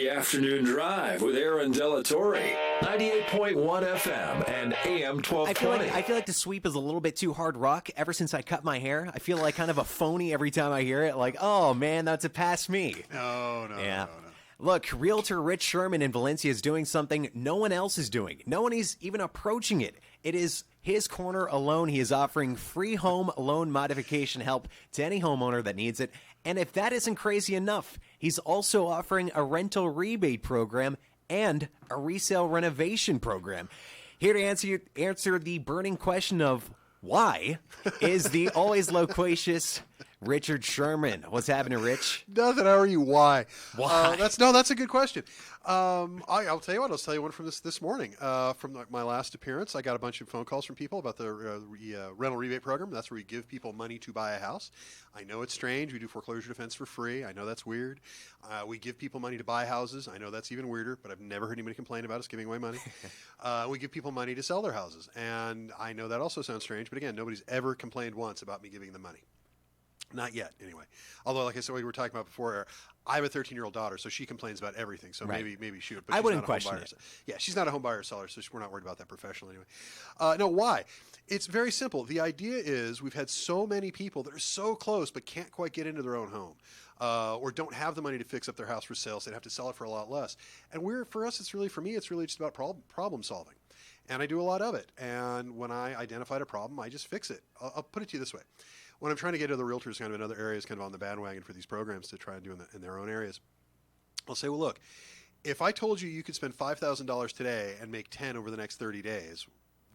The Afternoon Drive with Aaron Delatorre, 98.1 FM and AM 1220. I feel like the sweep is a little bit too hard rock. Ever since I cut my hair, I feel like kind of a phony every time I hear it. Like, oh man, that's a past me. No. Look, Realtor Rich Szerman in Valencia is doing something no one else is doing. No one is even approaching it. It is his corner alone. He is offering free home loan modification help to any homeowner that needs it. And if that isn't crazy enough, he's also offering a rental rebate program and a resale renovation program. Here to answer the burning question of why is the always loquacious Richard Szerman. What's happening, Rich? Nothing. How are you? Why? Why? That's a good question. I'll tell you what. I'll tell you one from this morning. From my last appearance, I got a bunch of phone calls from people about the rental rebate program. That's where we give people money to buy a house. I know it's strange. We do foreclosure defense for free. I know that's weird. We give people money to buy houses. I know that's even weirder, but I've never heard anybody complain about us giving away money. We give people money to sell their houses, and I know that also sounds strange, but again, nobody's ever complained once about me giving them money. Not yet, anyway. Although, like I said, we were talking about before, I have a 13-year-old daughter, so she complains about everything. So right. maybe she would. But I she's wouldn't not a question home buyer. it. Yeah, she's not a home buyer or seller, so we're not worried about that professionally anyway. No, why? It's very simple. The idea is we've had so many people that are so close but can't quite get into their own home. Or don't have the money to fix up their house for sale, so they'd have to sell it for a lot less. And for me, it's really just about problem solving. And I do a lot of it. And when I identified a problem, I just fix it. I'll put it to you this way. When I'm trying to get to the realtors kind of in other areas, kind of on the bandwagon for these programs to try and do in their own areas, I'll say, well, look, if I told you could spend $5,000 today and make 10 over the next 30 days,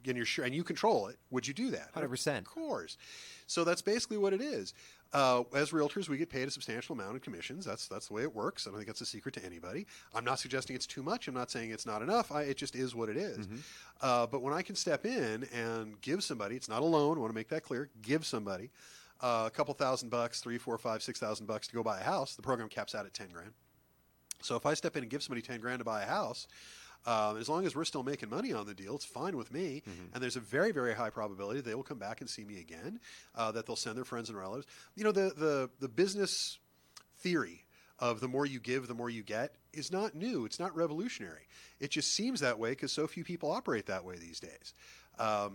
and you're sure, and you control it, would you do that? 100%. Of course. So that's basically what it is. As realtors, we get paid a substantial amount in commissions. That's the way it works. I don't think that's a secret to anybody. I'm not suggesting it's too much. I'm not saying it's not enough. It just is what it is. Mm-hmm. But when I can step in and give somebody, it's not a loan. I want to make that clear. Give somebody a couple $1,000, $3,000, $4,000, $5,000, $6,000 to go buy a house. The program caps out at $10,000. So if I step in and give somebody $10,000 to buy a house, as long as we're still making money on the deal, it's fine with me. Mm-hmm. And there's a very, very high probability they will come back and see me again, that they'll send their friends and relatives. You know, the business theory of the more you give, the more you get is not new. It's not revolutionary. It just seems that way because so few people operate that way these days.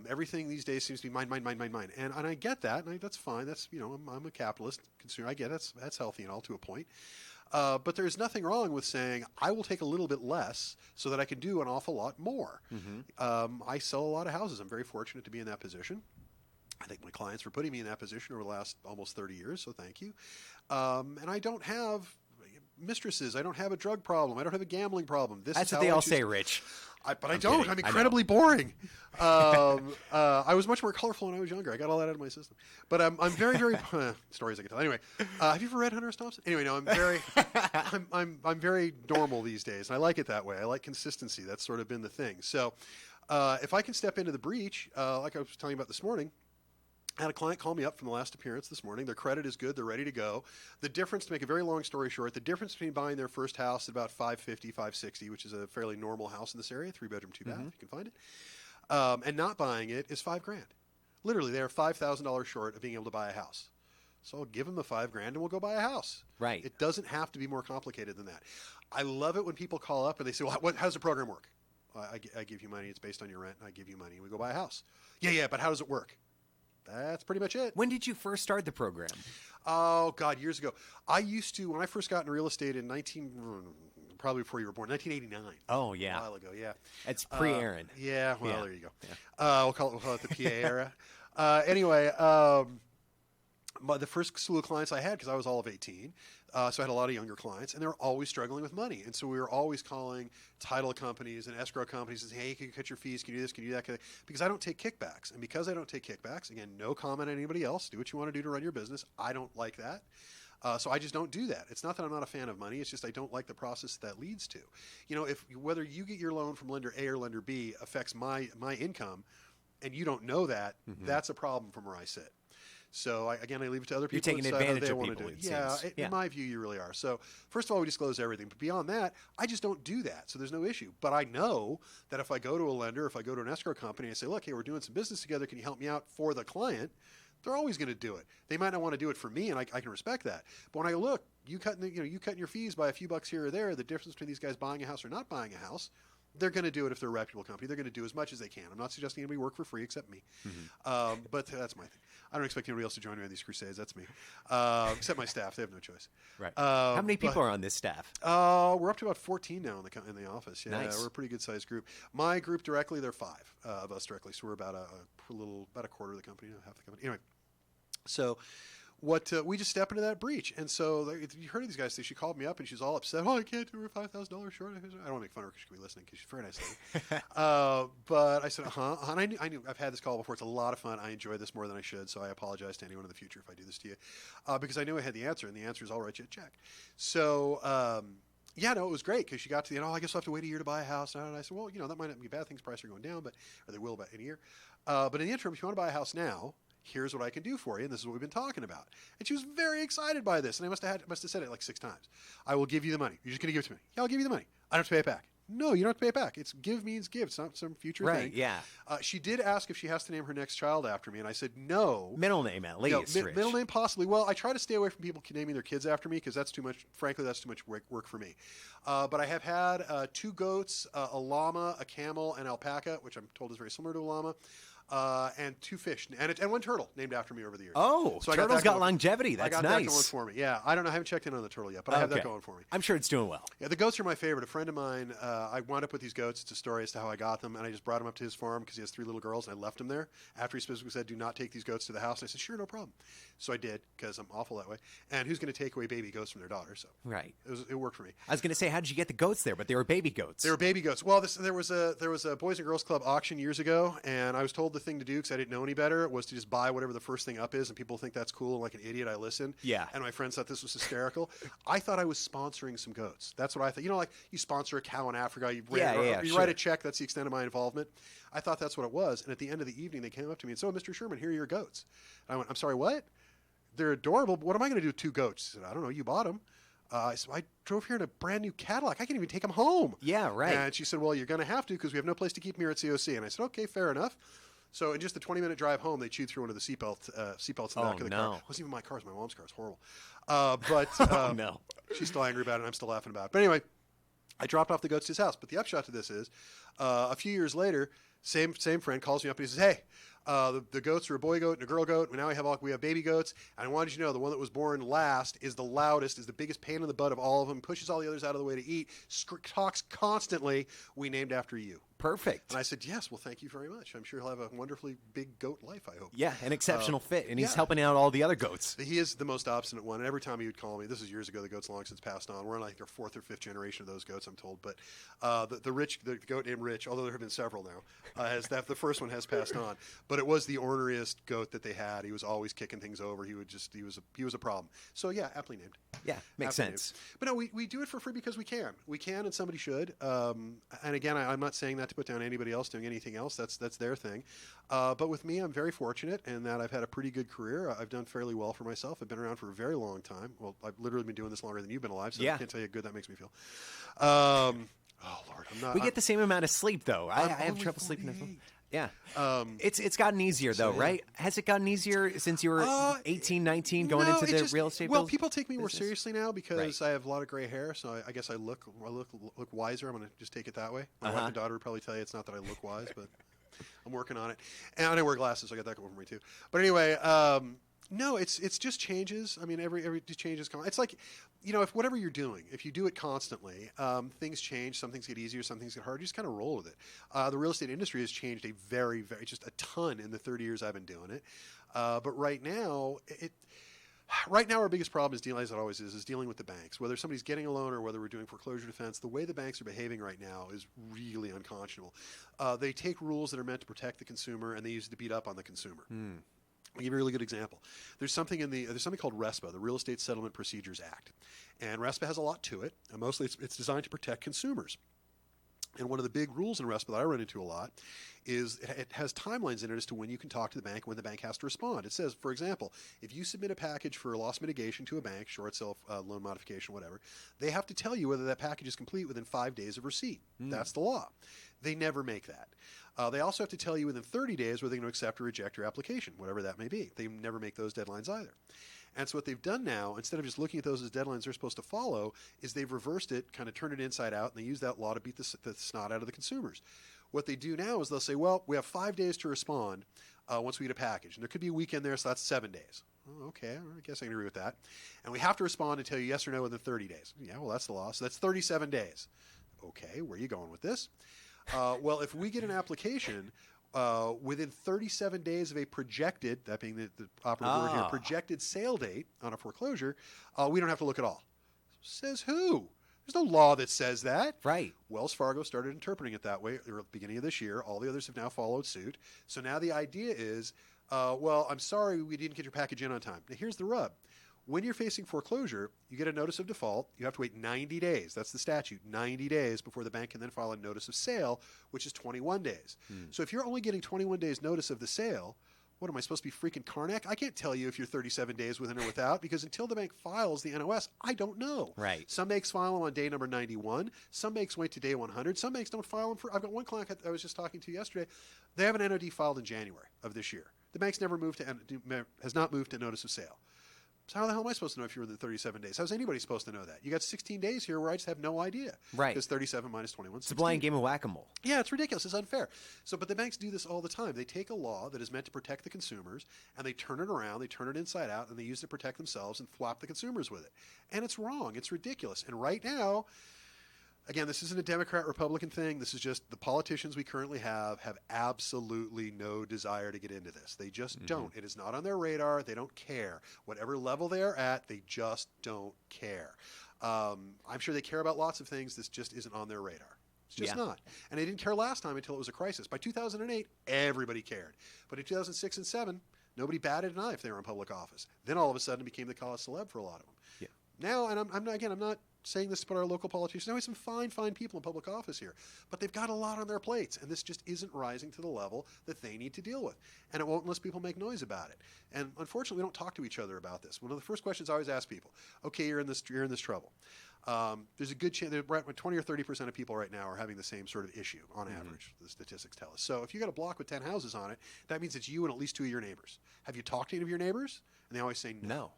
Everything these days seems to be mine. And I get that. And that's fine. That's, I'm a capitalist consumer. I get it. That's healthy and all to a point. But there's nothing wrong with saying, I will take a little bit less so that I can do an awful lot more. Mm-hmm. I sell a lot of houses. I'm very fortunate to be in that position. I thank my clients for putting me in that position over the last almost 30 years, so thank you. And I don't have mistresses. I don't have a drug problem. I don't have a gambling problem. That's what they all say, Rich. But I don't. Kidding. I'm incredibly boring. I was much more colorful when I was younger. I got all that out of my system. But I'm very, very stories I can tell. Anyway, have you ever read Hunter S. Thompson? Anyway, no, I'm very normal these days, and I like it that way. I like consistency. That's sort of been the thing. So if I can step into the breach, like I was telling you about this morning. I had a client call me up from the last appearance this morning. Their credit is good. They're ready to go. The difference, to make a very long story short, the difference between buying their first house at about $550,000, $560,000, which is a fairly normal house in this area, 3-bedroom, 2-bath, if you can find it, and not buying it is $5,000. Literally, they are $5,000 short of being able to buy a house. So I'll give them the $5,000 and we'll go buy a house. Right. It doesn't have to be more complicated than that. I love it when people call up and they say, well, how does the program work? I give you money. It's based on your rent. And I give you money. And we go buy a house. Yeah, but how does it work? That's pretty much it. When did you first start the program? Oh, God, years ago. I used to, when I first got into real estate in probably before you were born, 1989. Oh, yeah. A while ago, yeah. It's pre-Aaron. Yeah, well, yeah. There you go. Yeah. We'll call it the PA era. Anyway, the first slew of clients I had, because I was all of 18, so I had a lot of younger clients, and they were always struggling with money. And so we were always calling title companies and escrow companies and saying, hey, can you cut your fees? Can you do this? Can you do that? Because I don't take kickbacks. And because I don't take kickbacks, again, no comment on anybody else. Do what you want to do to run your business. I don't like that. So I just don't do that. It's not that I'm not a fan of money. It's just I don't like the process that leads to. Whether you get your loan from lender A or lender B affects my income, and you don't know that, mm-hmm. That's a problem from where I sit. So, I leave it to other people. You're taking advantage of people, it seems. In my view, you really are. So, first of all, we disclose everything. But beyond that, I just don't do that. So, there's no issue. But I know that if I go to a lender, if I go to an escrow company, and I say, look, hey, we're doing some business together. Can you help me out for the client? They're always going to do it. They might not want to do it for me, and I can respect that. But when I look, you cutting your fees by a few bucks here or there, the difference between these guys buying a house or not buying a house, they're going to do it if they're a reputable company. They're going to do as much as they can. I'm not suggesting anybody work for free except me. But that's my thing. I don't expect anybody else to join me on these crusades. That's me. Except my staff. They have no choice. Right. How many people are on this staff? We're up to about 14 now in the office. Yeah, Nice. We're a pretty good sized group. My group directly, there are 5 of us directly. So we're about a quarter of the company, half the company. Anyway, so we just step into that breach. And so you heard of these guys say, she called me up and she's all upset. Oh, I can't do her $5,000 short. I don't want to make fun of her because she could be listening because she's a very nice lady. But I said, and I knew I've had this call before. It's a lot of fun. I enjoy this more than I should. So I apologize to anyone in the future if I do this to you, because I knew I had the answer, and the answer is I'll write you a check. So, it was great because she got to the end. I guess I'll have to wait a year to buy a house. And I said, well, that might not be bad. Things prices are going down, or they will in a year. But in the interim, if you want to buy a house now, here's what I can do for you, and this is what we've been talking about. And she was very excited by this, and I must have said it like 6 times. I will give you the money. You're just going to give it to me. Yeah, I'll give you the money. I don't have to pay it back. No, you don't have to pay it back. It's give means give. It's not some future thing. Right, yeah. She did ask if she has to name her next child after me, and I said no. Middle name, at least. No, middle name possibly. Well, I try to stay away from people naming their kids after me because that's too much. Frankly, that's too much work for me. But I have had 2 goats, a llama, a camel, and alpaca, which I'm told is very similar to a llama. And 2 fish, and 1 turtle named after me over the years. Oh, so turtle's got longevity. That's nice. I got that going for me. Yeah, I don't know. I haven't checked in on the turtle yet, but I have that going for me. I'm sure it's doing well. Yeah, the goats are my favorite. A friend of mine, I wound up with these goats. It's a story as to how I got them, and I just brought them up to his farm because he has 3 little girls, and I left them there after he specifically said, do not take these goats to the house. And I said, sure, no problem. So I did because I'm awful that way. And who's going to take away baby goats from their daughter? So right, it worked for me. I was going to say, how did you get the goats there? But they were baby goats. They were baby goats. Well, there was a Boys and Girls Club auction years ago, and I was told the thing to do because I didn't know any better was to just buy whatever the first thing up is, and people think that's cool. Like an idiot, I listened. Yeah. And my friends thought this was hysterical. I thought I was sponsoring some goats. That's what I thought. Like you sponsor a cow in Africa, you write a check. That's the extent of my involvement. I thought that's what it was. And at the end of the evening, they came up to me and said, "Oh, Mr. Szerman, here are your goats." And I went, "I'm sorry, what? They're adorable. But what am I going to do with 2 goats?" She said, "I don't know. You bought them." I said, "I drove here in a brand new Cadillac. I can't even take them home." Yeah, right. And she said, "Well, you're going to have to because we have no place to keep them here at COC." And I said, "Okay, fair enough." So in just the 20-minute drive home, they chewed through one of the seatbelts in the back of the car. It wasn't even my car. It was my mom's car. It's horrible. But no. She's still angry about it, and I'm still laughing about it. But anyway, I dropped off the goats to his house. But the upshot to this is, a few years later, same friend calls me up and he says, "Hey, the goats are a boy goat and a girl goat. And now we have baby goats. And I wanted you to know the one that was born last is the loudest, is the biggest pain in the butt of all of them, pushes all the others out of the way to eat, talks constantly. We named after you." Perfect. And I said, "Yes, well, thank you very much. I'm sure he'll have a wonderfully big goat life, I hope." Yeah, an exceptional fit, and he's helping out all the other goats. He is the most obstinate one, and every time he would call me, this is years ago, the goat's long since passed on. We're on like our 4th or 5th generation of those goats, I'm told. But the goat named Rich, although there have been several now, the first one has passed on. But it was the orneriest goat that they had. He was always kicking things over. He was a problem. So yeah, aptly named. Yeah, makes sense. Named. But no, we do it for free because we can. We can, and somebody should. And again, I'm not saying that to put down anybody else doing anything else. That's their thing. But with me, I'm very fortunate in that I've had a pretty good career. I've done fairly well for myself. I've been around for a very long time. Well, I've literally been doing this longer than you've been alive, so I can't tell you how good that makes me feel. Oh, Lord, I'm not. We get the same amount of sleep, though. I have trouble sleeping as well. Yeah. It's gotten easier, though, right? Has it gotten easier since you were 18, 19, going into the real estate Well, people take me more seriously now because Right. I have a lot of gray hair, so I guess I look wiser. I'm going to just take it that way. My wife and daughter would probably tell you it's not that I look wise, but I'm working on it. And I wear glasses, so I got that going for me, too. But anyway, no, it's just changes. I mean, every changes come. It's like, if whatever you're doing, if you do it constantly, things change. Some things get easier, some things get harder. You just kind of roll with it. The real estate industry has changed just a ton in the 30 years I've been doing it. But right now, our biggest problem is dealing, as it always is dealing with the banks. Whether somebody's getting a loan or whether we're doing foreclosure defense, the way the banks are behaving right now is really unconscionable. They take rules that are meant to protect the consumer and they use it to beat up on the consumer. I'll give you a really good example. There's something called RESPA, the Real Estate Settlement Procedures Act, and RESPA has a lot to it. And mostly, it's designed to protect consumers. And one of the big rules in RESPA that I run into a lot is it has timelines in it as to when you can talk to the bank, when the bank has to respond. It says, for example, if you submit a package for loss mitigation to a bank, short sale, loan modification, whatever, they have to tell you whether that package is complete within 5 days of receipt. That's the law. They never make that. They also have to tell you within 30 days whether they're going to accept or reject your application, whatever that may be. They never make those deadlines either. And so what they've done now, instead of just looking at those as deadlines they're supposed to follow, is they've reversed it, kind of turned it inside out, and they use that law to beat the snot out of the consumers. What they do now is they'll say, well, we have 5 days to respond once we get a package. And there could be a weekend there, so that's 7 days. Oh, okay, I guess I can agree with that. And we have to respond and tell you yes or no within 30 days. Yeah, well, that's the law. So that's 37 days. Okay, where are you going with this? Well, if we get an application within 37 days of a projected, that being the operative word here, projected sale date on a foreclosure, we don't have to look at all. Says who? There's no law that says that. Right. Wells Fargo started interpreting it that way at the beginning of this year. All the others have now followed suit. So now the idea is, well, I'm sorry we didn't get your package in on time. Now, here's the rub. When you're facing foreclosure, you get a notice of default. You have to wait 90 days. That's the statute, 90 days before the bank can then file a notice of sale, which is 21 days. So if you're only getting 21 days notice of the sale, what am I supposed to be freaking Karnak? I can't tell you if you're 37 days within or without, because until the bank files the NOS, I don't know. Right. Some banks file them on day number 91. Some banks wait to day 100. Some banks don't file them for. I've got one client I was just talking to yesterday. They have an NOD filed in January of this year. The bank's has not moved to notice of sale. So how the hell am I supposed to know if you're within 37 days? How's anybody supposed to know that? You got 16 days here where I just have no idea. Right. Because 37 minus 21 is It's a blind game of whack-a-mole. Yeah, it's ridiculous. It's unfair. But the banks do this all the time. They take a law that is meant to protect the consumers, and they turn it around, they turn it inside out, and they use it to protect themselves and thwap the consumers with it. And it's wrong. It's ridiculous. And right now, again, this isn't a Democrat-Republican thing. This is just the politicians we currently have absolutely no desire to get into this. They just don't. It is not on their radar. They don't care. Whatever level they are at, they just don't care. I'm sure they care about lots of things. This just isn't on their radar. It's just not. And they didn't care last time until it was a crisis. By 2008, everybody cared. But in 2006 and 2007, nobody batted an eye if they were in public office. Then all of a sudden it became the cause celeb for a lot of them. Yeah. Now, and I'm not saying this about our local politicians. Now, we have some fine people in public office here, but they've got a lot on their plates, and this just isn't rising to the level that they need to deal with. And it won't unless people make noise about it. And unfortunately, we don't talk to each other about this. One of the first questions I always ask people: okay, you're in this trouble. There's a good chance that 20 or 30% of people right now are having the same sort of issue on average. The statistics tell us. So if you got a block with 10 houses on it, that means it's you and at least 2 of your neighbors. Have you talked to any of your neighbors? And they always say no.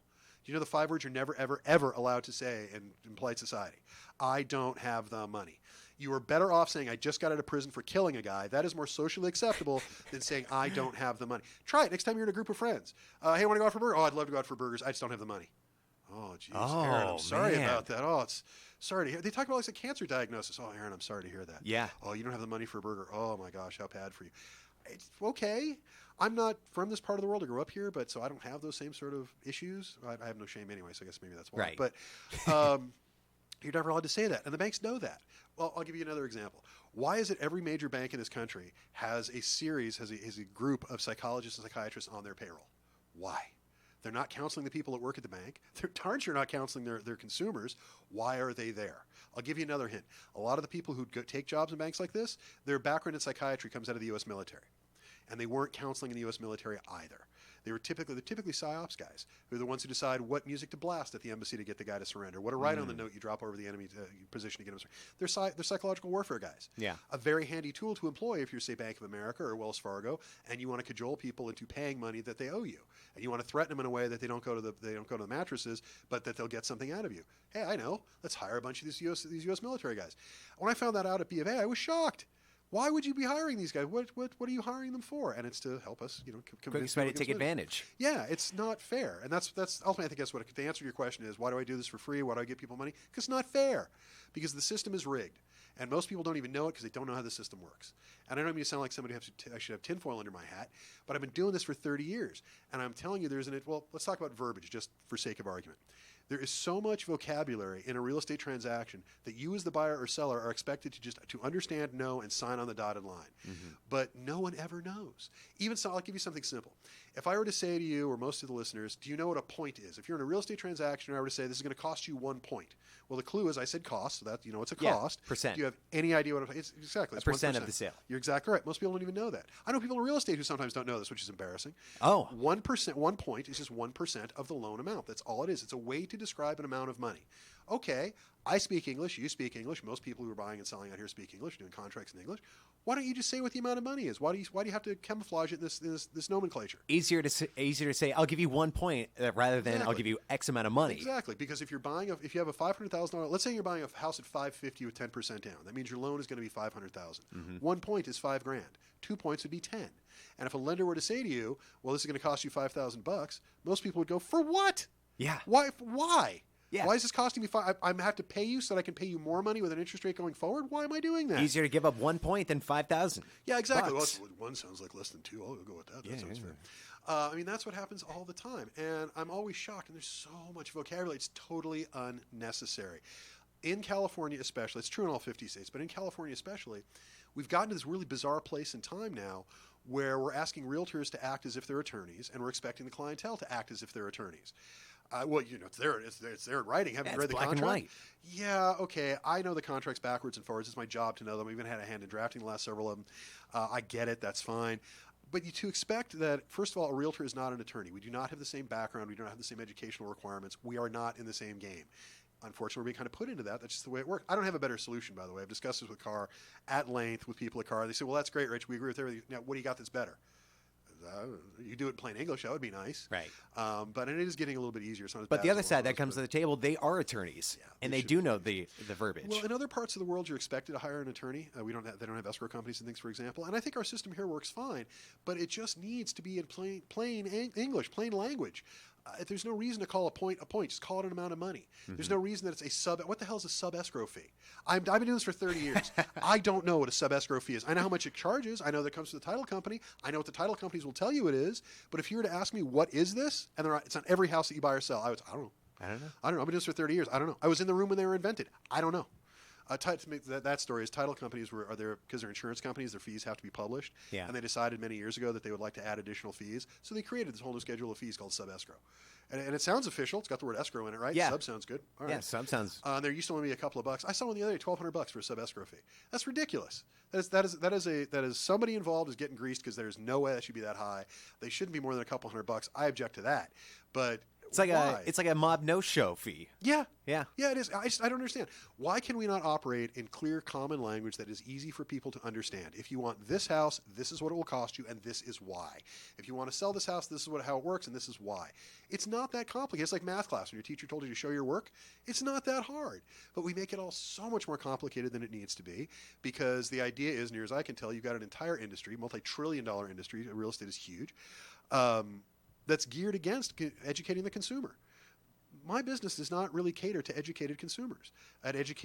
Do you know the 5 words you're never, ever, ever allowed to say in polite society? I don't have the money. You are better off saying, I just got out of prison for killing a guy. That is more socially acceptable than saying, I don't have the money. Try it next time you're in a group of friends. Hey, want to go out for burgers? Oh, I'd love to go out for burgers. I just don't have the money. Oh, jeez, Aaron, I'm sorry about that. Oh, it's sorry to hear. They talk about like a cancer diagnosis. Oh, Aaron, I'm sorry to hear that. Yeah. Oh, you don't have the money for a burger. Oh, my gosh, how bad for you. It's okay. I'm not from this part of the world. I grew up here, but so I don't have those same sort of issues. I have no shame anyway, so I guess maybe that's why. Right. But you're never allowed to say that, and the banks know that. Well, I'll give you another example. Why is it every major bank in this country has a group of psychologists and psychiatrists on their payroll? Why? They're not counseling the people that work at the bank. They're darn sure not counseling their consumers. Why are they there? I'll give you another hint. A lot of the people who take jobs in banks like this, their background in psychiatry comes out of the U.S. military. And they weren't counseling in the U.S. military either. They're typically PSYOPs guys who are the ones who decide what music to blast at the embassy to get the guy to surrender, what to write on the note you drop over the enemy position to get him to surrender. They're psychological warfare guys. Yeah. A very handy tool to employ if you're, say, Bank of America or Wells Fargo, and you want to cajole people into paying money that they owe you, and you want to threaten them in a way that they don't go to the mattresses, but that they'll get something out of you. Hey, I know. Let's hire a bunch of these U.S. military guys. When I found that out at B of A, I was shocked. Why would you be hiring these guys? What are you hiring them for? And it's to help us, convince Quick way to take advantage. Yeah, it's not fair. And that's ultimately, I think that's what the answer to your question is. Why do I do this for free? Why do I give people money? Because it's not fair. Because the system is rigged. And most people don't even know it because they don't know how the system works. And I don't mean to sound like somebody I should have tinfoil under my hat, but I've been doing this for 30 years. And I'm telling you, let's talk about verbiage just for sake of argument. There is so much vocabulary in a real estate transaction that you as the buyer or seller are expected to understand, know, and sign on the dotted line. But no one ever knows. Even so, I'll give you something simple. If I were to say to you or most of the listeners, do you know what a point is? If you're in a real estate transaction and I were to say this is going to cost you 1 point. Well, the clue is I said cost, so that it's a cost. Percent. Do you have any idea what it's exactly? It's a percent of the sale. You're exactly right. Most people don't even know that. I know people in real estate who sometimes don't know this, which is embarrassing. Oh. 1%, 1 point is just 1% of the loan amount. That's all it is. It's a way to describe an amount of money. Okay, I speak English, you speak English. Most people who are buying and selling out here speak English, doing contracts in English. Why don't you just say what the amount of money is? Why do you have to camouflage it in this nomenclature? Easier to say, I'll give you 1 point rather than I'll give you X amount of money. Exactly, because if you have a $500,000, let's say you're buying a house at $550 with 10% down, that means your loan is going to be $500,000. 1 point is $5,000. 2 points would be 10. And if a lender were to say to you, "Well, this is going to cost you $5,000," most people would go, "For what? Yeah. Why? Yeah. Why is this costing me five? I have to pay you so that I can pay you more money with an interest rate going forward. Why am I doing that?" Easier to give up 1 point than 5,000. Yeah, exactly. Well, one sounds like less than two. I'll go with that. That sounds fair. I mean, that's what happens all the time. And I'm always shocked. And there's so much vocabulary. It's totally unnecessary. In California especially, it's true in all 50 states, but in California especially, we've gotten to this really bizarre place in time now where we're asking realtors to act as if they're attorneys, and we're expecting the clientele to act as if they're attorneys. Well, it's there in writing. Haven't you read the black contract? and white. Yeah, okay. I know the contracts backwards and forwards. It's my job to know them. I've even had a hand in drafting the last several of them. I get it. That's fine. But to expect that, first of all, a realtor is not an attorney. We do not have the same background. We do not have the same educational requirements. We are not in the same game. Unfortunately, we're being kind of put into that. That's just the way it works. I don't have a better solution, by the way. I've discussed this with Carr at length with people at Carr. They say, "Well, that's great, Rich. We agree with everything. Now, what do you got that's better?" You do it in plain English. That would be nice. Right. But it is getting a little bit easier. But the other side that comes to the table, they are attorneys, and they do know the verbiage. Well, in other parts of the world, you're expected to hire an attorney. They don't have escrow companies and things, for example. And I think our system here works fine, but it just needs to be in plain English, plain language. There's no reason to call a point. Just call it an amount of money. There's no reason that it's a sub. What the hell is a sub escrow fee? I've been doing this for 30 years. I don't know what a sub escrow fee is. I know how much it charges. I know that it comes from the title company. I know what the title companies will tell you it is. But if you were to ask me what is this, and it's on every house that you buy or sell, I don't know. I don't know. I've been doing this for 30 years. I don't know. I was in the room when they were invented. I don't know. To make that story is title companies are there because they're insurance companies. Their fees have to be published, Yeah. and they decided many years ago that they would like to add additional fees. So they created this whole new schedule of fees called sub escrow, and it sounds official. It's got the word escrow in it, right? Yeah. Sub sounds good. All right. Yeah, sub sounds. There used to only be a couple of bucks. I saw one the other day, $1,200 for a sub escrow fee. That's ridiculous. That is somebody involved is getting greased because there's no way that should be that high. They shouldn't be more than a couple $100. I object to that, but. It's like a mob no-show fee. Yeah. Yeah. Yeah, it is. I don't understand. Why can we not operate in clear, common language that is easy for people to understand? If you want this house, this is what it will cost you, and this is why. If you want to sell this house, this is how it works, and this is why. It's not that complicated. It's like math class when your teacher told you to show your work. It's not that hard. But we make it all so much more complicated than it needs to be because the idea is, near as I can tell, you've got an entire industry, multi-trillion-dollar industry. Real estate is huge. That's geared against educating the consumer. My business does not really cater to educated consumers. It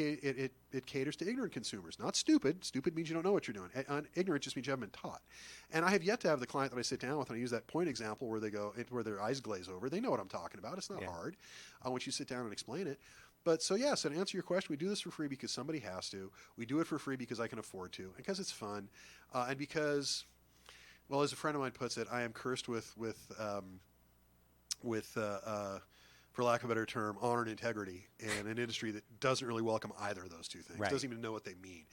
caters to ignorant consumers, not stupid. Stupid means you don't know what you're doing. Ignorant just means you haven't been taught. And I have yet to have the client that I sit down with, and I use that point example where where their eyes glaze over. They know what I'm talking about. It's not hard once you sit down and explain it. But so to answer your question, we do this for free because somebody has to. We do it for free because I can afford to, and because it's fun, and because. Well, as a friend of mine puts it, I am cursed with for lack of a better term, honor and integrity in an industry that doesn't really welcome either of those two things. Right. Doesn't even know what they mean.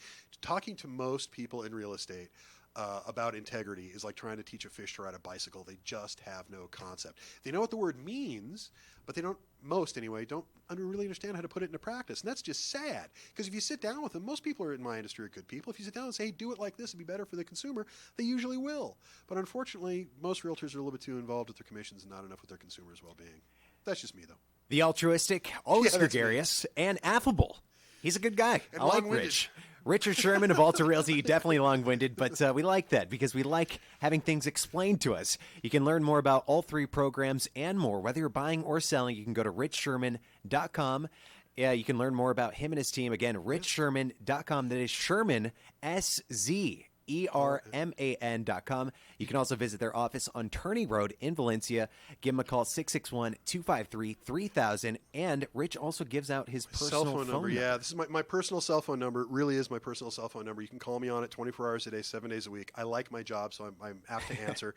Talking to most people in real estate about integrity is like trying to teach a fish to ride a bicycle. They just have no concept. They know what the word means, but they don't, most anyway, don't really understand how to put it into practice. And that's just sad. Because if you sit down with them, most people in my industry are good people. If you sit down and say, hey, do it like this, it'd be better for the consumer, they usually will. But unfortunately, most realtors are a little bit too involved with their commissions and not enough with their consumers' well-being. That's just me, though. The altruistic, always gregarious, and affable. He's a good guy. And I like Rich. Richard Szerman of Alta Realty, definitely long-winded, but we like that because we like having things explained to us. You can learn more about all three programs and more. Whether you're buying or selling, you can go to richsherman.com. Yeah, you can learn more about him and his team. Again, richsherman.com. That is Sherman, SZERMAN.com. You can also visit their office on Turney Road in Valencia. Give them a call, 661-253-3000. And Rich also gives out his personal cell phone number. Yeah, this is my personal cell phone number. It really is my personal cell phone number. You can call me on it 24 hours a day, 7 days a week. I like my job, so I'm apt to answer.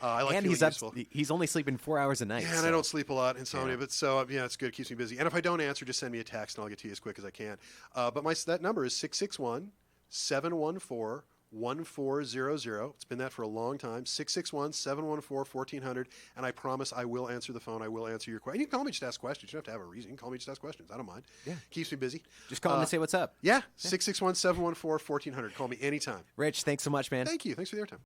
I like feeling useful. He's only sleeping 4 hours a night. Yeah, and I don't sleep a lot, insomnia. But so, it's good. It keeps me busy. And if I don't answer, just send me a text, and I'll get to you as quick as I can. But that number is 661-714 1400. It's been that for a long time. 661-714-1400. And I promise I will answer the phone. I will answer your question. You can call me, just ask questions. You don't have to have a reason. You can call me, just ask questions. I don't mind. Yeah. Keeps me busy. Just call him and say what's up. Yeah. 661-714-1400. Call me anytime. Rich, thanks so much, man. Thank you. Thanks for the airtime.